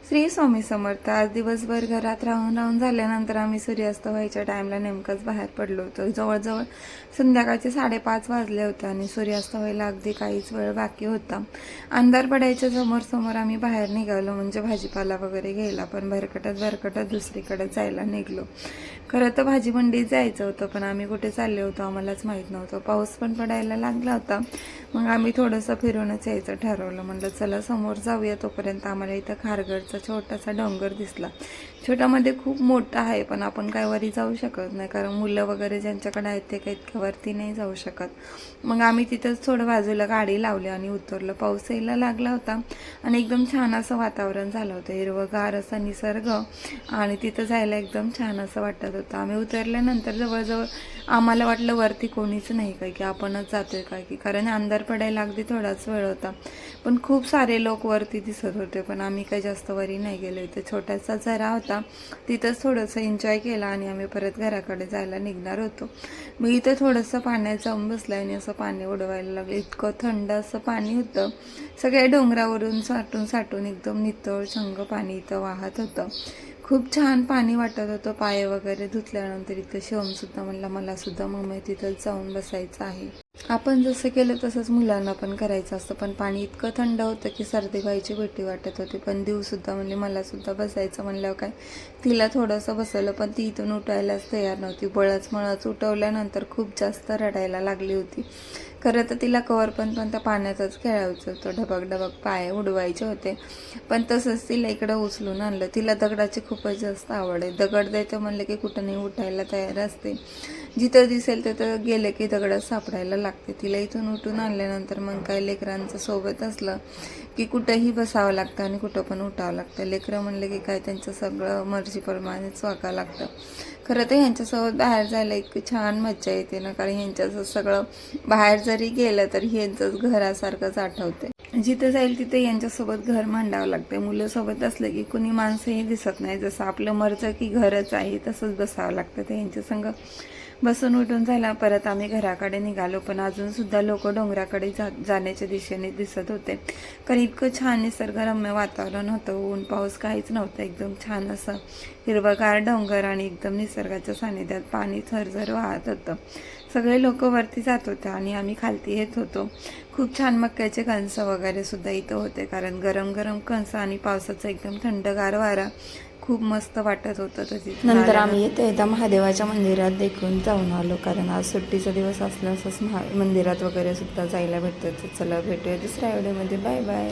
श्री स्वामी समर्थ. आज दिवसभर घरात राहून झाल्यानंतर आम्ही सूर्यास्त व्हायच्या टाईमला नेमकंच बाहेर पडलो होतो. जवळजवळ संध्याकाळचे 5:30 वाजले होते आणि सूर्यास्त व्हायला अगदी काहीच वेळ बाकी होता. अंधार पडायच्या समोर आम्ही बाहेर निघालो, म्हणजे भाजीपाला वगैरे घ्यायला. पण भरकटत दुसरीकडे जायला निघलो. खरं तर भाजी मंडीत जायचं होतं, पण आम्ही कुठे चालले होतो आम्हालाच माहीत नव्हतं. पाऊस पण पडायला लागला होता. मग आम्ही थोडंसं फिरूनच यायचं ठरवलं. म्हटलं चला समोर जाऊया. तोपर्यंत आम्हाला इथं खारघरचा छोटासा डोंगर दिसला. छोटामध्ये खूप मोठा आहे, पण आपण काय वरी जाऊ शकत नाही, कारण मुलं वगैरे ज्यांच्याकडे आहेत ते काही इतक्या वरती नाही जाऊ शकत. मग आम्ही तिथंच थोडं बाजूला गाडी लावली आणि उतरलो. पाऊस यायला लागला होता आणि एकदम छान असं वातावरण झालं होतं, हिरवंगार असा निसर्ग, आणि तिथं जायला एकदम छान असं वाटत होतं. आम्ही उतरल्यानंतर जवळजवळ आम्हाला वाटलं वरती कोणीच नाही काय, की आपणच जातोय काय, की कारण अंधार पडायला अगदी थोडाच वेळ होता. पण खूप सारे लोक वरती दिसत होते, पण आम्ही काही जास्त वरी नाही गेलो. इथे छोटासा झरा होता, तिथंच थोडंसं एन्जॉय केला आणि आम्ही परत घराकडे जायला निघणार होतो. मग इथं थोडंसं पाण्यात जाऊन बसलं आणि असं पाणी उडवायला लागलं. इतकं थंड असं पाणी होतं. सगळ्या डोंगरावरून साठून एकदम नितळ छंग पाणी इथं वाहत होतं. खूप छान पाणी वाटत होतं. पाय वगैरे धुतल्यानंतर इथं शिवमसुद्धा म्हणला मला सुद्धा मम्मी तिथं जाऊन बसायचं आहे. आपण जसं केलं तसंच मुलांना पण करायचं असतं. पण पाणी इतकं थंड होतं की सर्दी व्हायची भीती वाटत होती. पण दिवसुद्धा म्हणजे मला सुद्धा बसायचं म्हणल्यावर काय, तिला थोडंसं बसवलं, पण ती इथून उठायलाच तयार नव्हती. बळच उठवल्यानंतर खूप जास्त रडायला लागली होती. खरं तर तिला कवर पण त्या पाण्यातच खेळायचं होतं. ढबक पाय उडवायचे होते. पण तसंच तिला इकडं उचलून आणलं. तिला दगडाची खूपच जास्त आवड आहे. दगड द्यायचं म्हणलं की कुठं नाही उठायला तयार असते. जिथं दिसेल तिथं गेलं की दगडात सापडायला लागते. तिला इथून उठून आणल्यानंतर मग काय लेकरांचं सोबत असलं की कुठंही बसावं लागतं आणि कुठं पण उठावं लागतं. लेकरं म्हणलं की काय त्यांचं सगळं मर्जीप्रमाणेच वागावं लागतं. खरं तर ह्यांच्यासोबत बाहेर जायला इतकी छान मज्जा येते ना, कारण ह्यांच्याचं सगळं बाहेर जरी गेलं तरी ह्यांचंच घरासारखंच आठवते. जिथं जाईल तिथे यांच्यासोबत घर मांडावं लागते. मुलं सोबत असलं की कुणी माणसंही दिसत नाही. जसं आपलं मर्ज की घरच आहे तसंच बसावं लागतं. ते यांच्या संग बसून उठून झाला. परत आम्ही घराकडे निघालो, पण अजूनसुद्धा लोक डोंगराकडे जाण्याच्या दिशेने दिसत होते. कारण इतकं छान निसर्गरम्य वातावरण होतं. ऊन पाऊस काहीच नव्हतं. एकदम छान असं हिरवगार डोंगर आणि एकदम निसर्गाच्या सानिध्यात पाणी झरझर वाहत होतं. सगळे लोक वरती जात होते आणि आम्ही खालती येत होतो. खूप छान मक्याचे कणस वगैरे सुद्धा इथं होते, कारण गरम गरम कणस आणि पावसाचा एकदम थंडगार वारा खूप मस्त वाटत होतं. तशीच नंतर आम्ही एकदा महादेवाच्या मंदिरात देखून जाऊन आलो, कारण आज सुट्टीचा दिवस असल्यासच मंदिरात वगैरे सुद्धा जायला भेटतं. तर चला भेटूया दुसऱ्या व्हिडिओमध्ये. Bye bye.